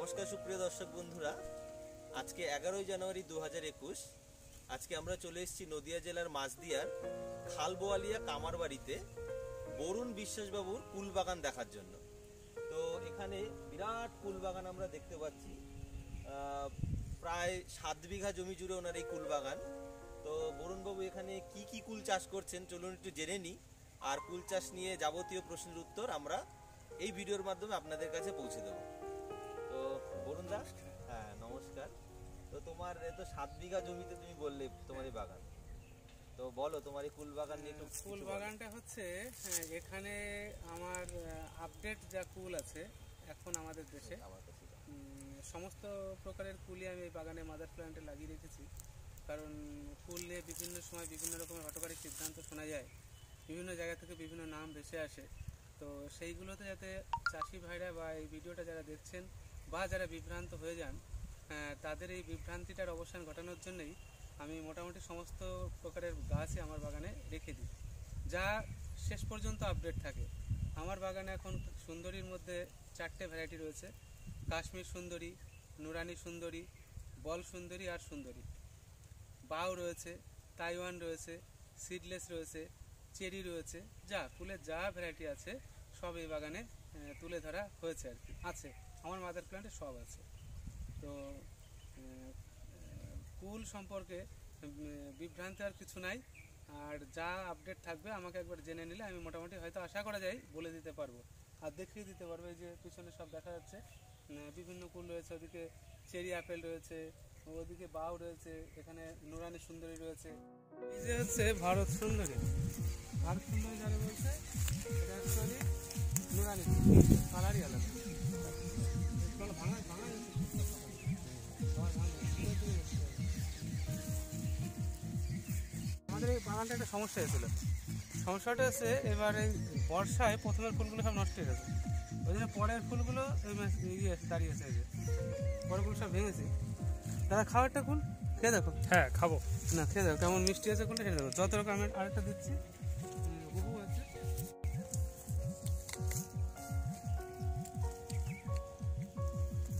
নমস্কার সুপ্রিয় দর্শক বন্ধুরা, আজকে 11ই জানুয়ারি 2021। আজকে আমরা চলে এসেছি নদিয়া জেলার মাঝদিয়ার খালবোয়ালিয়া কামারবাড়িতে বরুণ বিশ্বাসবাবুর কুল বাগান দেখার জন্য। তো এখানে বিরাট কুল বাগান আমরা দেখতে পাচ্ছি, প্রায় 7 বিঘা জমি জুড়ে ওনার এই কুল বাগান। তো বরুণবাবু এখানে কি কি কুল চাষ করছেন চলুন একটু জেনে নিই, আর কুল চাষ নিয়ে যাবতীয় প্রশ্নের উত্তর আমরা এই ভিডিওর মাধ্যমে আপনাদের কাছে পৌঁছে দেবো। তো বরুণ দা, হ্যাঁ নমস্কার। তো তোমার তো 7 বিঘা জমিতে তুমি বললে তোমার এই বাগান, তো বলো তোমার এই কুল বাগান নিয়ে একটু। কুল বাগানটা হচ্ছে এখানে আমার আপডেট যা কুল আছে এখন আমাদের দেশে সমস্ত প্রকারের কুলই আমি এই বাগানে মাদার প্ল্যান্টে লাগিয়ে রেখেছি। কারণ কুল নিয়ে বিভিন্ন সময় বিভিন্ন রকমের হঠকারী সিদ্ধান্ত শোনা যায়, বিভিন্ন জায়গা থেকে বিভিন্ন নাম ভেসে আসে। তো সেইগুলোতে যাতে চাষি ভাইরা বা এই ভিডিওটা যারা দেখছেন বা যারা বিভ্রান্ত হয়ে যান, তাদের এই বিভ্রান্তিটার অবসান ঘটানোর জন্যই আমি মোটামুটি সমস্ত প্রকারের গাছই আমার বাগানে রেখে দিই, যা শেষ পর্যন্ত আপডেট থাকে। আমার বাগানে এখন সুন্দরীর মধ্যে 4টে ভ্যারাইটি রয়েছে: কাশ্মীর সুন্দরী, নুরানি সুন্দরী, বল সুন্দরী আর সুন্দরী। বাউ রয়েছে, তাইওয়ান রয়েছে, সিডলেস রয়েছে, চেরি রয়েছে, যা ফুলের যা ভ্যারাইটি আছে সব এই বাগানে তুলে ধরা হয়েছে আর কি। আছে আমার মাদার প্ল্যান্টে সব আছে। তো কুল সম্পর্কে বিভ্রান্তি আর কিছু নাই, আর যা আপডেট থাকবে আমাকে একবার জেনে নিলে আমি মোটামুটি হয়তো আশা করা যায় বলে দিতে পারবো আর দেখিয়ে দিতে পারবো। এই যে পিছনে সব দেখা যাচ্ছে বিভিন্ন কুল রয়েছে, ওদিকে চেরি আপেল রয়েছে, ওদিকে বাউ রয়েছে, এখানে নুরানি সুন্দরী রয়েছে। এই যে হচ্ছে ভারত সুন্দরী। ভারত সুন্দরী যারা বলছে এটা অ্যাকচুয়ালি নুরানি কালারই আলাদা। আমাদের এই বাগানটা একটা সমস্যা হয়েছিল। সমস্যাটা হচ্ছে এবার এই বর্ষায় প্রথমের ফুলগুলো সব নষ্ট হয়ে গেছে, ওই জন্য পরের ফুলগুলো দাঁড়িয়েছে। এই যে পরের ফুল সব ভেঙেছে। দাদা খাবারটা কুল খেয়ে দেখো। হ্যাঁ খাবো না, খেয়ে দেখো কেমন মিষ্টি আছে কুলটা, খেয়ে দেখো। যত রকম আমি আরেকটা দিচ্ছি, বহু আছে।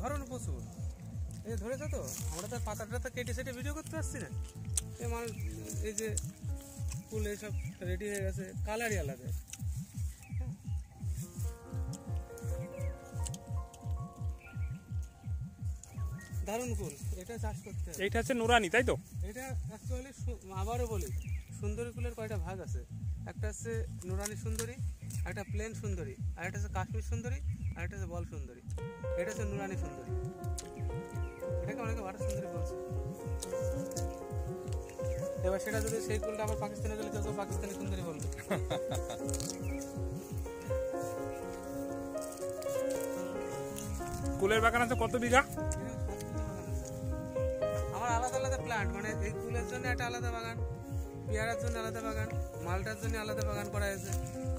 ধরুন প্রচুর এই যে ধরেছে। তো আমরা তো পাতাটা তো কেটে সেটে ভিডিও করতে পারছি না। এই মানুষ এই যে ফুল এইসব রেডি হয়ে গেছে, কালারই আলাদা। দারুণ ফুল, এটা চাষ করতে হবে। এইটা হচ্ছে নুরানি, তাই তো? এটা অ্যাকচুয়ালি আবারও বলি, সুন্দরী ফুলের কয়টা ভাগ আছে। একটা হচ্ছে নুরানি সুন্দরী, একটা প্লেন সুন্দরী, আর একটা হচ্ছে কাশ্মীর সুন্দরী, আর একটা হচ্ছে বল সুন্দরী। এটা হচ্ছে নুরানি সুন্দরী, এটাকে অনেকে ভারত সুন্দরী বলছে। এবার সেটা যদি সেই কুলটা আবার পাকিস্তানে গেলে কেউ পাকিস্তানি সুন্দরী বলবে। কুলের বাগান আছে কত বিঘা? আমার আলাদা আলাদা প্ল্যান্ট, মানে এই কুলের জন্য একটা আলাদা বাগান, পেয়ারার জন্য আলাদা বাগান, মালটার জন্য আলাদা বাগান করা হয়েছে,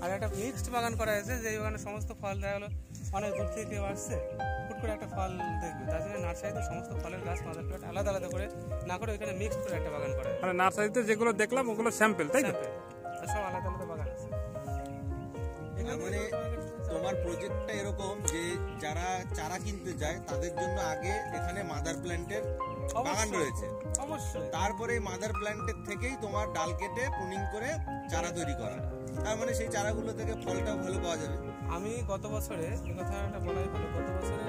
আর একটা মিক্সড বাগান করা হয়েছে যে বাগানে সমস্ত ফল দেখা গেলো অনেক দূর থেকে কেউ আসছে হুট করে একটা ফল দেখবে, তার জন্য নার্সারিতে সমস্ত ফলের গাছ মাদার প্ল্যান্ট আলাদা আলাদা করে না করে ওইখানে মিক্সড করে একটা বাগান করা হয়। মানে নার্সারিতে যেগুলো দেখলাম ওগুলো স্যাম্পল, তাই তো? সব আলাদা আলাদা বাগান আছে। মানে তোমার প্রজেক্টটা এরকম যে যারা চারা কিনতে যায় তাদের জন্য আগে এখানে মাদার প্ল্যান্টের বাগান রয়েছে, অবশ্যই। তারপরে মাদার প্ল্যান্টের থেকেই তোমার ডাল কেটে প্রুনিং করে চারা তৈরি করা, তার মানে সেই চারাগুলো থেকে ফলটাও ভালো পাওয়া যাবে। আমি গত বছরে এই কথাটা বলাই ভালো, গত বছরে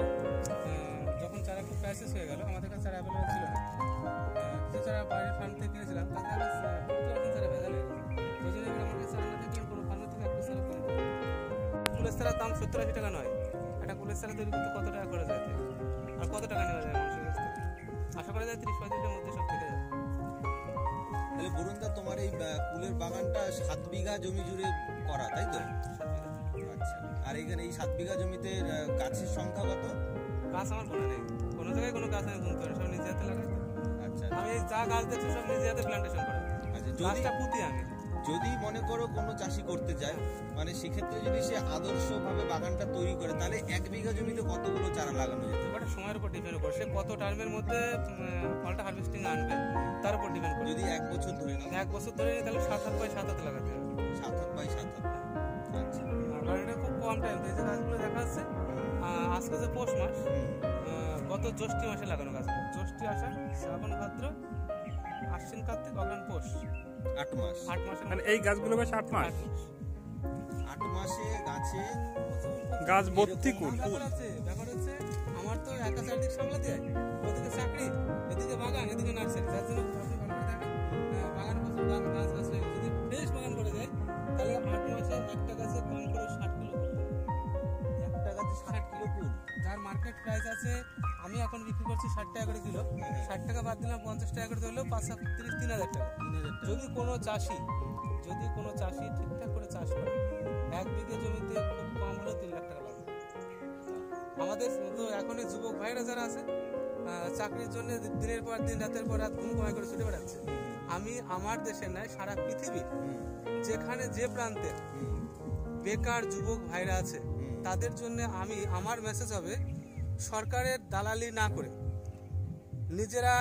যখন চারা খুব ক্রাইসিস হয়ে গেল, আমাদের কাছে চারা অ্যাভেলেবল ছিল না, কিছু চারা বাইরের ফার্ম থেকে কিনেছিলাম, তাতে চারা ভেজাল হয়ে গেছে। ওই জন্য এবার আমার কাছে চারা না দেখলেন কোনো ফার্মের থেকে একটা চারা কিনে দেবো। কুলের চারার দাম 70-80 টাকা নয়। একটা কুলের চারা তৈরি করতে কত টাকা খরচ হয় আর কত টাকা নেওয়া যায় মানুষের কাছ থেকে? আশা করা যায় 30-35 মধ্যে সব কেটে যাবে। তাহলে বরুণ দা, তোমার এই কুলের বাগানটা 7 বিঘা জমি জুড়ে করা, তাই তো? আচ্ছা, আর এখানে এই 7 বিঘা জমিতে গাছের সংখ্যা কত? গাছ আমার মনে নেই, কোনো জায়গায় কোনো গাছ আমি গুনতে পারি, সব নিজে হাতে লাগাই। আচ্ছা, আমি যা গাছ দেখছি সব নিজে হাতে প্ল্যান্টেশন করা। আচ্ছা, গাছটা পুঁতি আমি। যদি মনে করো কোনো চাষি করতে যায়, মানে সেক্ষেত্রে যদি সে আদর্শভাবে বাগানটা তৈরি করে, তাহলে 1 বিঘা জমিতে কতগুলো চারা লাগানো যেতে পারে? সময়ের উপর ডিপেন্ড করে, সে কত টার্মের মধ্যে ফলটা হারভেস্টিং আনবে তার উপর ডিপেন্ড করে। যদি 1 বছর ধরে নাও, 1 বছর ধরে তাহলে 7-7 হাতে লাগাতে হবে। 7-7 আচ্ছা, কারণ এটা খুব কম টাইম। এই যে গাছগুলো দেখা যাচ্ছে, আজকে যে পৌষ মাস, গত জ্যৈষ্ঠ মাসে লাগানো গাছগুলো। জ্যৈষ্ঠ, আষাঢ়, শ্রাবণ, ভাদ্র, আশ্বিন, কার্তিক, অগ্রহায়ণ, পৌষ, 8 মাস। 8 মাসের মানে এই গাছগুলো বেশ 8 মাস 8 মাসে গাছে গাছ ভর্তি কুল। ব্যাপার হচ্ছে আমার তো একা চারদিক সামলাতে হয়, ওদিকে চাকরি, এদিকে বাগান, এদিকে নার্সারি, যার জন্য আপনি ভালো করে দেখেন বাগান প্রচুর গাছ গাছ হয়ে গেছে। যদি ফ্রেশ বাগান করে যায় তাহলে 8 মাসে একটা গাছে কম করে 60 কিলো কুল। একটা গাছে 60 কিলো কুল। যার মার্কেট প্রাইস আছে, আমি এখন বিক্রি করছি 60 টাকা করে কিলো। 60 টাকা বাদ দিলাম 50 টাকা করে ধরলেও 5-30-3000 টাকা। যদি কোনো চাষি ঠিকঠাক করে চাষ করে 1 বিঘে জমিতে খুব কম হলেও 3 লাখ টাকা লাগবে। আমাদের তো এখন এই যুবক ভাইরা যারা আছে চাকরির জন্য দিনের পর দিন রাতের পর রাত ঘুম কমাই করে ছুটে বেড়াচ্ছে। আমি আমার দেশে নয়, সারা পৃথিবীর যেখানে যে প্রান্তে বেকার যুবক ভাইরা আছে তাদের জন্য আমার মেসেজ হবে, সরকারের দালালি না করে নিজেরা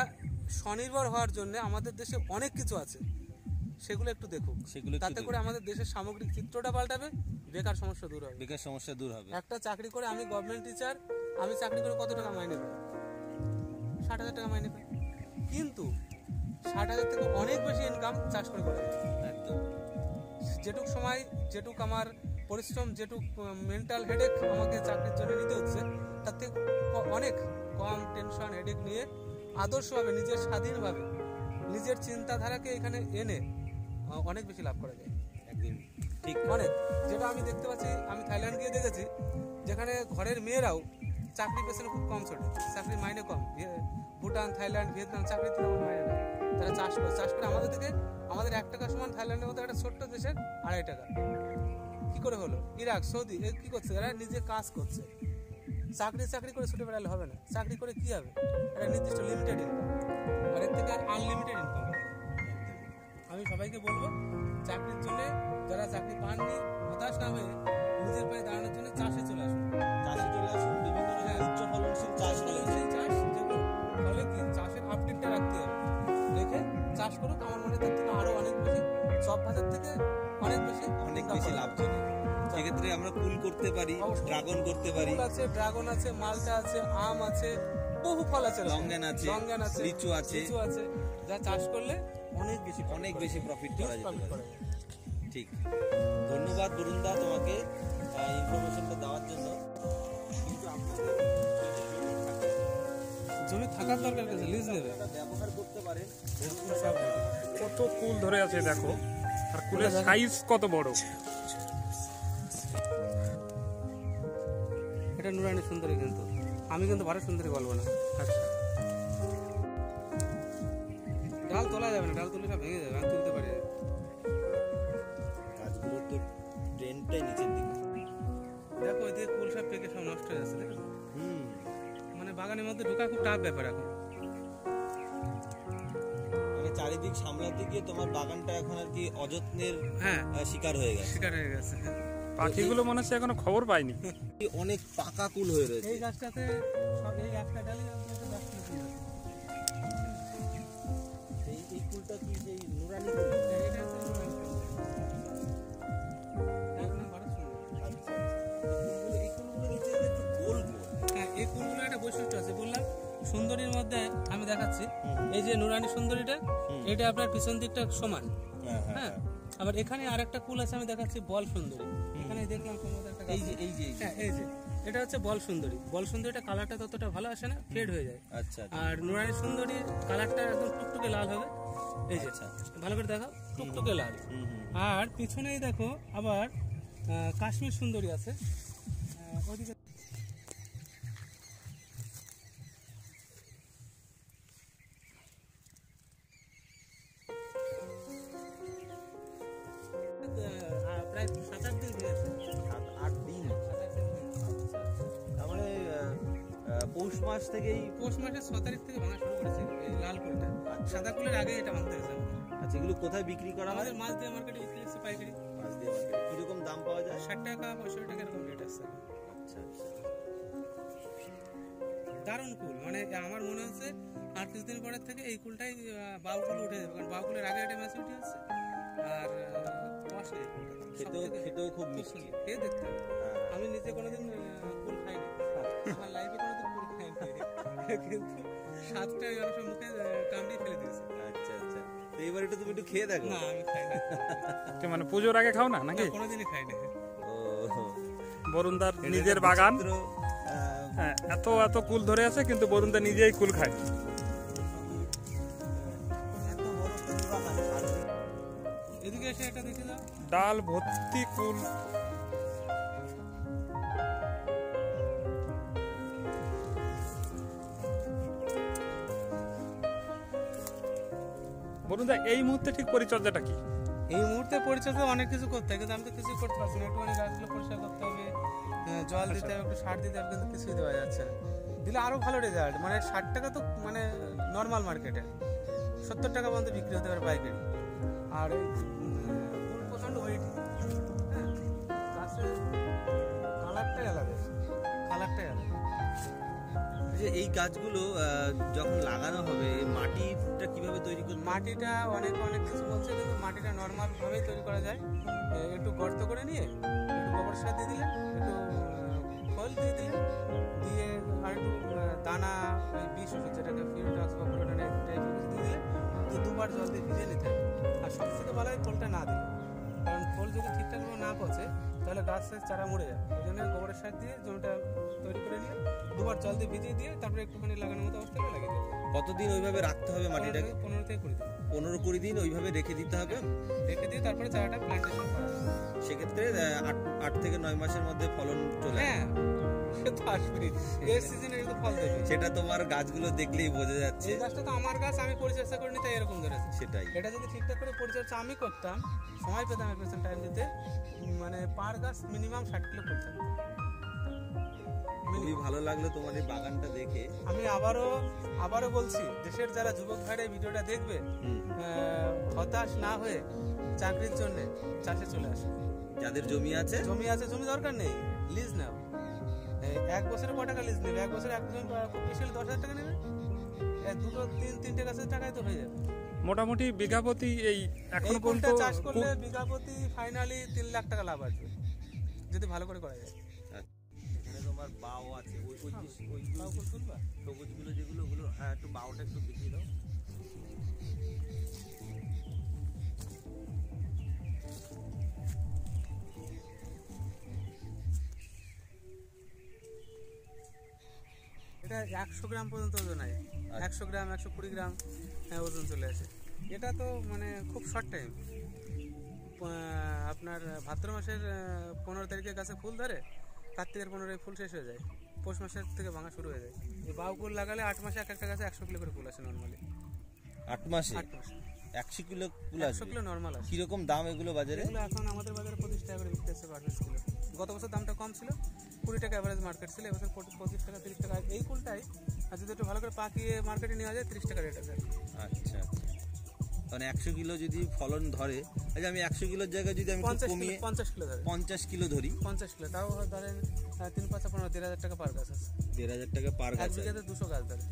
স্বনির্ভর হওয়ার জন্য আমাদের দেশে অনেক কিছু আছে, সেগুলো একটু দেখুক। তাতে করে আমাদের দেশের সামগ্রিক চিত্রটা পাল্টাবে, বেকার সমস্যা দূর হবে। বেকার সমস্যা দূর হবে। একটা চাকরি করে, আমি গভর্নমেন্ট টিচার, আমি চাকরি করে কত টাকা মাইনে পাই? 60,000 টাকা মাইনে পাই। কিন্তু 60,000 থেকে অনেক বেশি ইনকাম চাষ করে করা যায়। একদম। যেটুক সময়, যেটুক আমার পরিশ্রম, যেটুক মেন্টাল হেডেক আমাকে চাকরির জন্য নিতে হচ্ছে, তার থেকে অনেক কম টেনশন হেডেক নিয়ে আদর্শভাবে, নিজের স্বাধীনভাবে, নিজের চিন্তাধারাকে এখানে এনে অনেক বেশি লাভ করা যায়। একদম ঠিক। অনেক, যেটা আমি দেখতে পাচ্ছি, আমি থাইল্যান্ড গিয়ে দেখেছি, যেখানে ঘরের মেয়েরাও চাকরির পেছনে খুব কম ছোটে, চাকরির মাইনে কম। ভুটান, থাইল্যান্ড, ভিয়েতনাম চাকরির তুলনায় মাইনে নেয়। তারা চাষ করে আমাদের থেকে, আমাদের 1 টাকা সমান থাইল্যান্ডের মতো একটা ছোট্ট দেশের 2.5 টাকা। কি করে হলো? ইরাক, সৌদি কি করছে? এরা নিজে কাজ করছে। চাকরি করে ছুটে বেড়ালে হবে না। চাকরি করে কি হবে? একটা নির্দিষ্ট লিমিটেড ইনকাম, আর এর থেকে আনলিমিটেড ইনকাম। আমি সবাইকে বলবো, চাকরির জন্য যারা চাকরি পাননি হতাশ না হয়ে নিজের পায়ে দাঁড়ানোর জন্য চাষে চলে আসুন। বিভিন্ন রকমের উচ্চ ফলনশীল চাষ যেগুলো ফলে কি চাষের আপডেটটা রাখতে হবে, রেখে চাষ করুক। আমার মনে তার থেকে আরো অনেক বেশি, সব বাজার থেকে অনেক বেশি লাভজনক। সেক্ষেত্রে আমরা কুল করতে পারি, ড্রাগন করতে পারি। কুল আছে, ড্রাগন আছে, মালটা আছে, আম আছে, বহু ফল আছে, লঙ্গন আছে, লিচু আছে। যা চাষ করলে অনেক বেশি প্রফিট করা যেতে পারে। ঠিক। ধন্যবাদ বরুণদা তোমাকে ইনফরমেশনটা দেওয়ার জন্য। কিন্তু আপনাদের জমি থাকার দরকার, কাছে লিজ নেবে, ব্যবহার করতে পারেন। কত কুল ধরে আছে দেখো, আর কুলের সাইজ কত বড়। এটা নুরানি সুন্দরী, কিন্তু আমি কিন্তু ভারত সুন্দরী বলবো না। আচ্ছা, ডাল তোলা যাবে না, ডাল তুলে ভেঙে যাবে, আমি তুলতে পারি। গাছগুলোর তো ট্রেনটাই নিচের দিকে। দেখো এদিকে কুল সব পেকে সব নষ্ট হয়ে যাচ্ছে, দেখো। মানে বাগানের মধ্যে ঢোকা খুব টাফ ব্যাপার এখন। মানে চারিদিক সামলাতে গিয়ে তোমার বাগানটা এখন আর কি অযত্নের শিকার হয়ে গেছে। পাখিগুলো মনে হচ্ছে এখনো খবর পাইনি। অনেক পাকা কুল হয়ে রয়েছে। এই গাছটাতে সব, এই একটা ডালে এই কুলটা কি সেই নুরানি কুল? এটা হচ্ছে নুরানি কুল। এর নাম ভারত সুন্দরী। এই কুলগুলো নিচে একটু গোল গোল। হ্যাঁ, এই কুলগুলো একটা বৈশিষ্ট্য আছে, বললাম সুন্দরীর মধ্যে আমি দেখাচ্ছি। এই যে নুরানি সুন্দরীটা, এটা আপনার পিছন দিকটা সমান। হ্যাঁ, আবার এখানে আরেকটা কুল আছে, আমি দেখাচ্ছি বল সুন্দরী। এখানে দেখলাম সম্ভবত একটা গাছ। এই যে এটা হচ্ছে বল সুন্দরী। বল সুন্দরীটা কালারটা ততটা ভালো আসে না, ফেড হয়ে যায়। আচ্ছা। আর নুরানি সুন্দরীর কালারটা একদম টুকটুকে লাল হবে। এই যে ভালো করে দেখো, টুকটুকে লাল। আর পিছনেই দেখো আবার কাশ্মীর সুন্দরী আছে। ওদিকে প্রায় 7-8 দিন হয়েছে। 7-8 দিন। তার মানে পৌষ মাস থেকেই, পৌষ মাসের 6 তারিখ থেকে ভাঙা শুরু করেছে এই লাল কুলটা। সাদা কুলের আগে এটা ভাঙতে হয়েছে। আচ্ছা, এগুলো কোথায় বিক্রি করা হয়? আমাদের মাছদিয়া মার্কেটে বিক্রি হচ্ছে পাইকারি। মাছদিয়া মার্কেটে কিরকম দাম পাওয়া যায়? 60 টাকা 65 টাকা এরকম রেট আছে। আচ্ছা। দারুণ কুল, মানে আমার মনে হচ্ছে আর কিছুদিন পরের থেকে এই কুলটাই বাউগুলো উঠে যাবে, কারণ বাউগুলোর আগে একটা ম্যাচুরিটি আছে। আর খেতেও খুব মিষ্টি। খেয়ে দেখতে হবে। আমি নিজে কোনোদিন কুল খাইনি, আমার লাইফে কোনোদিন কুল খাইনি। কিন্তু স্বাদটা ওই অনেক সময় মুখে কামড়িয়ে ফেলে দিয়েছে। আচ্ছা আচ্ছা, তো এবার একটু তুমি একটু খেয়ে দেখো। না আমি খাই না, মানে পুজোর আগে খাও না নাকি? কোনোদিনই খাই না। ও বরুণদার নিজের বাগান, চিত্র, হ্যাঁ, এত এত কুল ধরে আছে কিন্তু বরুণদা নিজেই কুল খায়। এত বড় কুল বাগান, আর এদিকে এসে একটা দেখে যাও। ডাল ভর্তি কুল। বরুণদা এই মুহূর্তে ঠিক পরিচর্যাটা কি? এই মুহূর্তে পরিচর্যা অনেক কিছু করতে হয়, কিন্তু আমি তো কিছুই করতে পারছি না। একটুখানি গাছগুলো পরিষ্কার করতে হবে, জল দিতে হবে, একটু সার দিতে হবে, কিন্তু কিছুই দেওয়া যাচ্ছে না। দিলে আরো ভালো রেজাল্ট, মানে 60 টাকা তো মানে নর্মাল মার্কেটে, 70 টাকা পর্যন্ত বিক্রি হতে পারে পাইকারি। আর এই ফুল প্রচন্ড ওয়েট, হ্যাঁ, গাছের কালারটাই আলাদা, কালারটাই আলাদা। যে এই গাছগুলো যখন লাগানো হবে, মাটিটা কিভাবে তৈরি করতে? মাটিটা অনেক কিছু বলছে, কিন্তু মাটিটা নর্মাল ভাবেই তৈরি করা যায়। একটু গর্ত করে নিয়ে একটু গোবর সার দিয়ে দিলেন, একটু খোল দিয়ে দিলেন, দিয়ে আর একটু দানা, ওই বিষ ওষুধ যেটাকে ফিউটাক্স বা প্রোটান টাইপের কিছু দিয়ে দিলেন, দিয়ে 2 বার জল দিয়ে ভিজিয়ে নিতে হবে। আর সব থেকে ভালো হয় খোলটা না দিলে, কারণ খোল যদি ঠিকঠাক ভাবে না পচে তাহলে গাছের চারা মরে যায়। ওই জন্য গোবরের সার দিয়ে জমিটা তৈরি করে নিয়ে 2 বার জল দিয়ে ভিজিয়ে দিয়ে তারপরে একটুখানি লাগানোর মতো অবস্থা হলে লাগিয়ে দেবে। কতদিন ওইভাবে রাখতে হবে মাটিটাকে? 15 থেকে 20 দিন 15-20 দিন ওইভাবে রেখে দিতে হবে। রেখে দিয়ে তারপরে চারাটা প্ল্যান্টেশন করা হবে। সেক্ষেত্রে 8 থেকে 9 মাসের মধ্যে ফলন চলে আসে। হ্যাঁ, সে তো আসবেই, এর সিজনে কিন্তু ফল দেবে। সেটা তোমার গাছগুলো দেখলেই বোঝা যাচ্ছে। এই গাছটা তো আমার গাছ, আমি পরিচর্যা করিনি তাই এরকম ধরেছে। সেটাই, এটা যদি ঠিকঠাক করে পরিচর্যা আমি করতাম, সময় পেতাম, এর পেছনে টাইম দিতে, মানে পার গাছ মিনিমাম 60 কিলো করতাম। খুবই ভালো লাগলো তোমার এই বাগানটা দেখে। আমি আবারও বলছি, দেশের যারা যুবক ভাইরা এই ভিডিওটা দেখবে, হতাশ না হয়ে চাকরির জন্য চাষে চলে আসে। যাদের জমি আছে, জমি দরকার নেই, লিজ নাও। 1 বছরে কত টাকা লিজ নেবে? 1 বছরে একজন খুব বেশি 10,000 টাকা নেবে, 2-3 গাছের টাকায় তো হয়ে যাবে। মোটামুটি বিঘা প্রতি এই এখন এই পর্যন্ত কোনটা চাষ করলে বিঘা প্রতি ফাইনালি 3 লাখ টাকা লাভ আসবে, যদি ভালো করে করা যায়। এখানে তোমার বাও আছে, ওই তাও ফুল তুলবা? সবুজগুলো যেগুলো, ওগুলো হ্যাঁ, একটু বাওটা একটু দেখিয়ে দাও। এটা 100 গ্রাম পর্যন্ত ওজন হয়, 100 গ্রাম 120 গ্রাম ওজন চলে আসে। এটা তো মানে খুব শর্ট টাইম। আপনার ভাদ্র মাসের 15 তারিখে গাছে ফুল ধরে, কার্তিকের 15 ফুল শেষ হয়ে যায়, পৌষ মাসের থেকে ভাঙা শুরু হয়ে যায়। এই বাউ কুল লাগালে 8 মাসে একটা গাছে 100 কিলো করে ফুল আসে নর্মালি। 8 মাসে 8 মাসে 100 কিলো ফুল 100 আসবে। কিলো নর্মাল আসে। কিরকম দাম এগুলো বাজারে? এগুলো এখন আমাদের বাজারে 25 টাকা করে বিক্রি হচ্ছে পার পিস কিলো। গত বছর দামটা কম ছিল, 20 টাকা অ্যাভারেজ মার্কেট ছিল, এবছর 25 টাকা 30 টাকা। এই কুলটাই আর যদি একটু ভালো করে পাকিয়ে মার্কেটে নেওয়া যায় 30 টাকা রেট আছে। আচ্ছা, মানে 100 কিলো যদি ফলন ধরে, আচ্ছা আমি 100 কিলোর জায়গায় যদি আমি একটু কমিয়ে 50 কিলো ধরে, 50 কিলো ধরি, 50 কিলো তাও ধরেন 3-5-15 1,500 টাকা পার গাছ আছে। 1,500 টাকা পার 1 গাছ। বিঘাতে 200 গাছ ধরে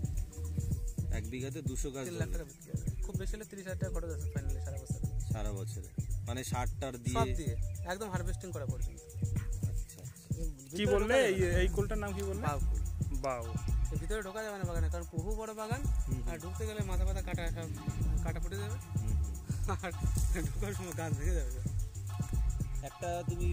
1 বিঘাতে 200 গাছ 3 লাখ টাকা বিক্রি হবে। খুব বেশি হলে 30,000 টাকা খরচ আছে ফাইনালি সারা বছর। সারা বছরে মানে 60টার দিয়ে। সব দিয়ে একদম হারভেস্টিং করা পর্যন্ত। আচ্ছা, কি বললে? এই কুলটার নাম কি বললে? বাউ কুল। বাউ। এর ভিতরে ঢোকা যাবে না বাগানে, কারণ বহু বড় বাগান, আর ঢুকতে গেলে মাথা কাটা ফুটে যাবে, আর ঢোকার সময় গাছ ভেঙে যাবে। একটা তুমি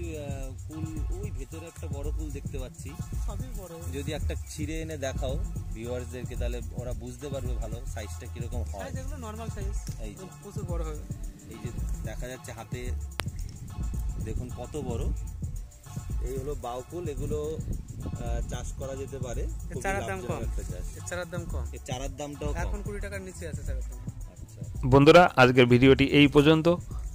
কুল, ওই ভেতরে একটা বড় কুল দেখতে পাচ্ছি, সবই বড়। যদি একটা ছিঁড়ে এনে দেখাও ভিউয়ার্সদেরকে, তাহলে ওরা বুঝতে পারবে ভালো সাইজটা কিরকম হয়। সাইজ এগুলো নর্মাল সাইজ, এই যে প্রচুর বড় হবে। এই যে দেখা যাচ্ছে হাতে, দেখুন কত বড়। এই হলো বাউকুল, এগুলো চাষ করা যেতে পারে। এর চারার দাম কম, একটা চাষ। এর চারার দাম কম, এর চারার দামটাও কম। এখন 20 টাকার নিচে আছে চারার দাম। আচ্ছা, বন্ধুরা, আজকের ভিডিওটি এই পর্যন্ত।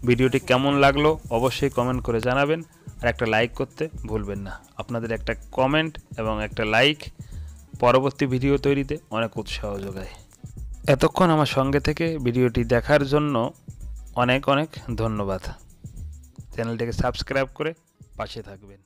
ভিডিওটি কেমন লাগলো অবশ্যই কমেন্ট করে জানাবেন, আর একটা লাইক করতে ভুলবেন না। আপনাদের একটা কমেন্ট এবং একটা লাইক পরবর্তী ভিডিও তৈরিতে অনেক উৎসাহ যোগায়। এতক্ষণ আমার সঙ্গে থেকে ভিডিওটি দেখার জন্য অনেক অনেক ধন্যবাদ। চ্যানেলটিকে সাবস্ক্রাইব করে পাশে থাকবেন।